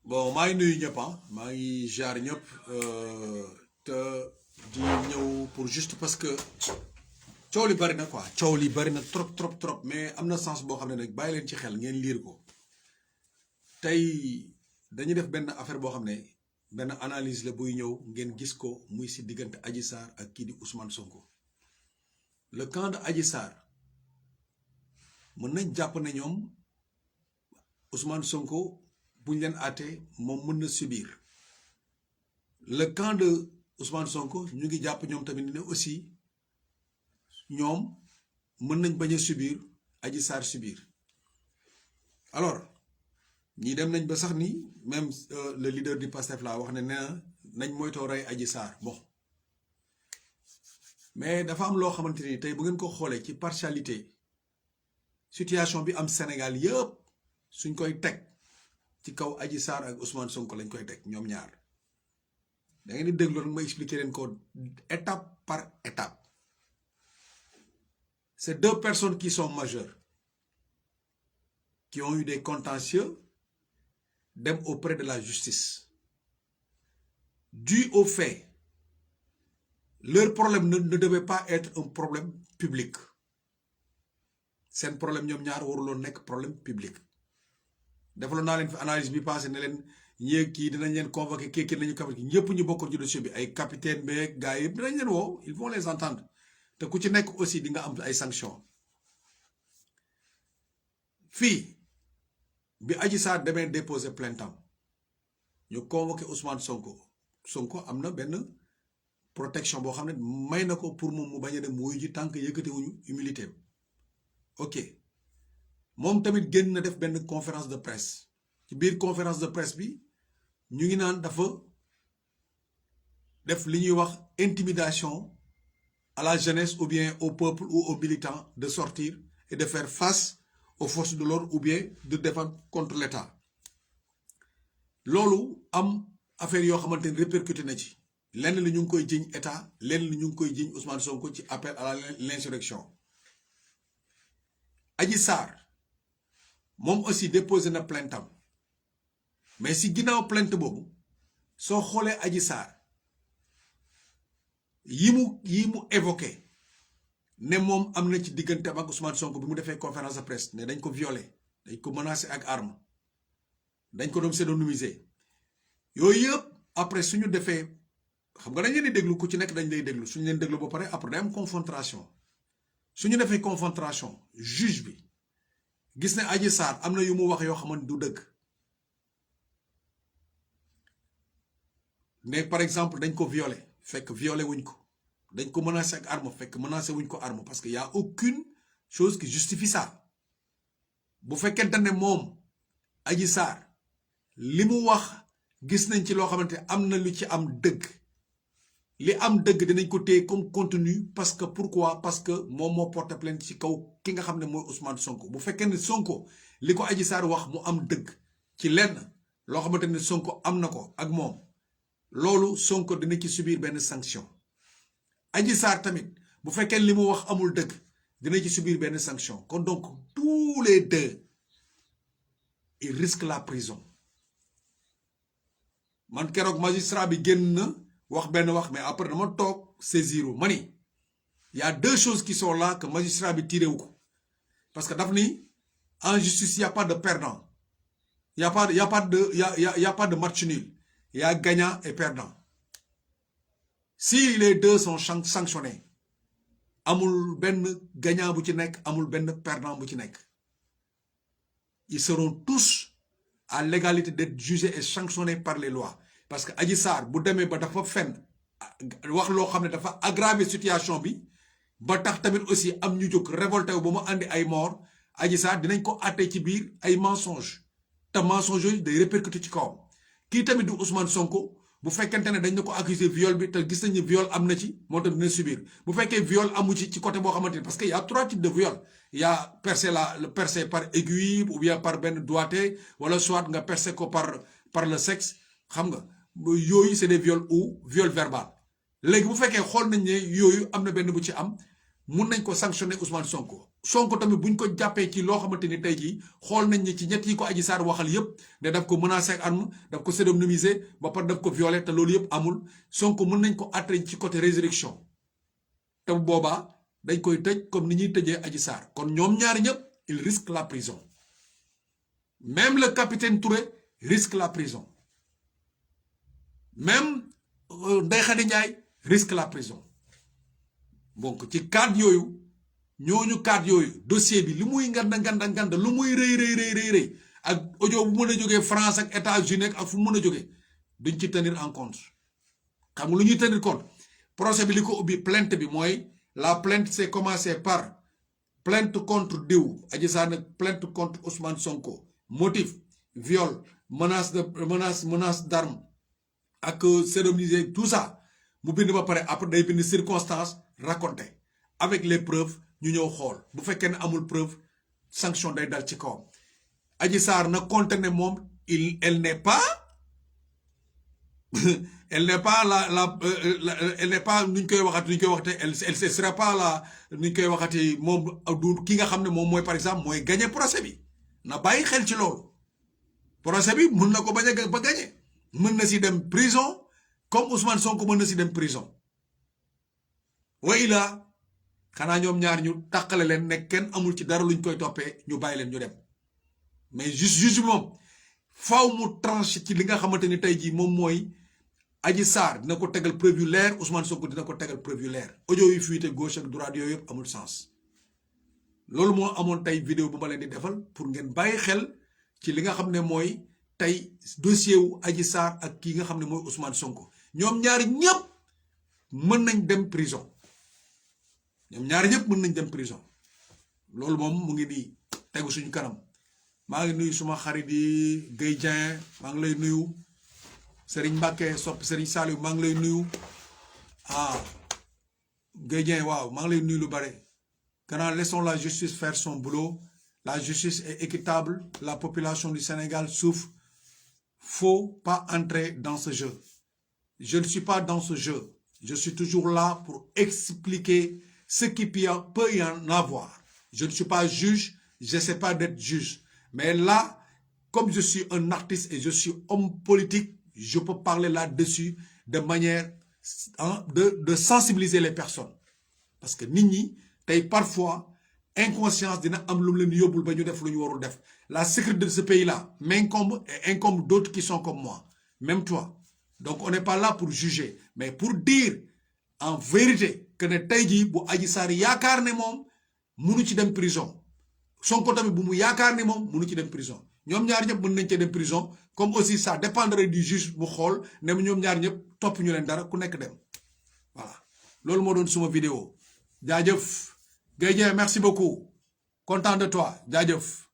Bon maa ngi nuyu ñëpp maa ngi jaar ñëpp te di ñëw pour juste parce que coow li bari na quoi coow li bari na trop trop trop mais am na sens boo xam ne nag bàyyi leen ci xel ngeen liir ko tey dañuy def benn affaire boo xam ne benn analyse la buy ñëw ngeen gis ko muy si diggante Adji Sarr ak kii di Ousmane Sonko le camp de Adji Sarr mën nañ jàpp ne ñoom Ousmane Sonko buñ leen àttee moom mën na subir le camp de Ousmane Sonko ñu ngi jàpp ñoom tamit ne aussi ñoom mën nañ bañ a subir Adji Sarr subir alors ñii dem nañ ba sax ni même le leader du PASTEF laa wax ne nee na nañ moytoo rey Adji Sarr bon mais dafa am loo xamante ni tey bu ngeen ko xoolee ci partialité situation bi am Sénégal yëpp suñ koy teg ci kaw Adji Sarr ak Ousmane Sonko lañ koy teg ñoom ñaar da ngeen di déglu rek ma expliquer leen ko étape par étape c'est deux personnes qui sont majeures qui ont eu des contentieux dem auprès de la justice dû au fait leur problème ne devait pas être un problème public seen problème ñoom ñaar waruloon nekk problème public defaloon naa leen fi analyse bi passé ne leen ñeeg kii dinañ leen convoqué kii nañu convoqué ñëpp ñu bokkoon ci dossier bi ay capitaine beeg gars yëpp dinañ leen woo ils vont les entendre te ku ci nekk aussi di nga am ay sanctions fii bi Adji Sarr demee déposer plainte am ñu convoqué Ousmane Sonko am na benn protection boo xam ne may na ko pour moom mu bañ a dem wuyu ji tant que yëkkatiwuñu humilité ok moom tamit génn na def benn conférence de presse ci biir conférence de presse bi ñu ngi naan dafa def li ñuy wax intimidation à la jeunesse ou bien au peuple ou aux militants de sortir et de faire face aux forces de l'ordre ou bien de défendre contre l'État loolu am affaire yoo xamante ni répercuté na ci lenn li ñu ngi koy jiñ état lenn li ñu ngi koy jiñ Ousmane Sonko ci appel à l'insurrection Adji Sarr moom aussi déposé na plainte am mais si ginnaaw plainte boobu soo xoolee Adji Sarr yi mu évoqué ne moom am na ci diggante ak Ousmane Sonko bi mu defee conférence de presse ne dañ ko violé dañ ko menacé ak arme dañ ko doon pseudonymiser yooyu yëpp après suñu defee xam nga dañ leen di déglu ku ci nekk dañ lay déglu suñu leen déglu ba pare après day am confrontation suñu defee confrontation juge bi gis ne Adji Sarr am na yu mu wax yoo xamante du dëgg ne par exemple dañ ko violé fekk violé wuñ ko dañ ko menacé ak arme fekk menacé wuñ ko arme parce que y a aucune chose qui justifie ça bu fekkente ne moom Adji Sarr li mu wax gis nañ ci loo xamante am na lu ci am dëgg li am dëgg dinañ ko téye comme contenu parce que pourquoi parce que moom moo porté plainte ci kaw ki nga xam ne mooy Ousmane Sonko bu fekkee ne Sonko li ko Adji Sarr wax mu am dëgg ci lenn loo xamante ne Sonko am na ko ak moom loolu Sonko dina ci subir benn sanction Adji Sarr tamit bu fekkee li mu wax amul dëgg dina ci subir benn sanction kon donc tous les deux ils risquent la prison man keroog magistrat bi génn na wax benn wax mais après dama toog saisiru mani y a deux choses qui sont là que magistrat bi tiré wu ko parce que daf ni en justice y a pas de perdant y a pas de match nul y a gagnant et perdant si les deux sont sanctionnés amul benn gagnant bu ci nekk amul benn perdant bu ci nekk ils seront tous à l'égalité d'être jugés et sanctionnés par les lois parce que Adji Sarr bu demee ba dafa fen wax loo xam ne dafa aggraver situation bi ba tax tamit aussi am ñu jóg révolté wu ba mu àndi ay mort Adji Sarr dinañ ko àtte ci biir ay mensonge te mensonge yooyu day répercuté ci kawam kii tamit du Ousmane Sonko bu fekkente ne dañ na ko accuser viol bi te gis nañ ne viol am na ci moo tax dina subir bu fekkee viol amu ci côté boo xamante ni parce que y a trois types de viol y a percé par aiguille ou bien par benn doigté wala soit nga percé ko par le sexe xam nga yooyu c'est des viols ou viol verbal léegi bu fekkee xool nañ ne yooyu am na benn bu ci am mun nañ ko sanctionner Ousmane Sonko Sonko tamit buñ ko jàppee ci loo xamante ni tey jii xool nañ ni ci ñett yi ko Adji Sarr waxal yëpp ne daf ko menacé ak arme daf ko pseudonymisé ba pare daf ko violé te loolu yëpp amul Sonko mën nañ ko atteindre ci côté résurrection te bu boobaa dañ koy tëj comme ni ñuy tëjee Adji Sarr kon ñoom ñaari ñëpp il risque la prison même le capitaine Touré risque la prison même Ndeye Khady Ndiaye risque la prison donc ci cadre yooyu ñooñu cadre yooyu dossier bi li muy nganda lu muy rëy ak audio bu mën a jógee France ak États-Unis ak fu mën a jógee duñ ci tenir en compte xam nga lu ñuy tenir compte procès bi li ko ubbi plainte bi mooy la plainte c'est commencé par plainte contre diw Adji Sarr nag plainte contre Ousmane Sonko motif viol menace d'arme ak pseudonymisé tout ça mu bind ba pare après day bind circonstance raconté avec les preuves ñu ñëw xool bu fekkee ne amul preuve sanction day dal ci kawam Adji Sarr na compte ne moom elle n'est pas elle n'est pas elle n'est pas nuñ koy waxate elle sera pas la nuñ koy waxate moom du ki nga xam ne moom mooy par exemple mooy gagné procès bi na bàyyi xel ci loolu procès bi mën na ko bañ a ba gagné mën na si dem prison comme Ousmane Sonko mën na si dem prison way la xanaa ñoom ñaar ñu tàqale leen ne kenn amul ci dara luñ koy toppee ñu bàyyi leen ñu dem mais juge moom faaw mu tranché ci li nga xamante ni tey jii moom mooy Adji Sarr dina ko tegal preuve yu leer Ousmane Sonko dina ko tegal preuve yu leer audio yu fuité gauche ak droite yooyu yëpp amul sens loolu moo amoon tey vidéo bu ma leen di defal pour ngeen bàyyi xel ci li nga xam ne mooy tey dossier wu Adji Sarr ak kii nga xam ne mooy Ousmane Sonko ñoom ñaari ñëpp mën nañ dem prison ñoom ñaari ñëpp mën nañ dem prison loolu moom mu ngi nii tegu suñu kanam maa ngi nuyu suma xarit yi Guèye Dieng maa ngi lay nuyu Serigne Mbacké sopp Serigne Saliou maa ngi lay nuyu Guèye Dieng waaw maa ngi lay nuyu lu bare gannaaw laissons la justice faire son boulot la justice est équitable la population du Sénégal souffre faut pas entrer dans ce jeu je ne suis pas dans ce jeu je suis toujours là pour expliquer ce qui peut y en avoir. Je ne suis pas juge, je ne sais pas d'être juge. Mais là, comme je suis un artiste et je suis homme politique, je peux parler là-dessus de manière de sensibiliser les personnes. Parce que nit ñi parfois inconscience dina am lu leen yobul ba ñu def lu ñu warul def. La sécurité de ce pays-là m'incombe et incombe d'autres qui sont comme moi, même toi. Donc on n'est pas là pour juger, mais pour dire en vérité que ne tey jii bu Adji Sarr yaakaar ne moom munu ci dem prison Sonko tamit bu mu yaakaar ne moom munu ci dem prison ñoom ñaar ñëpp mën nañ ci dem prison comme aussi ça dépendrait du juge bu xool ne ñoom ñaar ñëpp topp ñu leen dara ku nekk dem voilà loolu moo doon suma vidéo jaajëf Guèye Dieng merci beaucoup content de toi jaajëf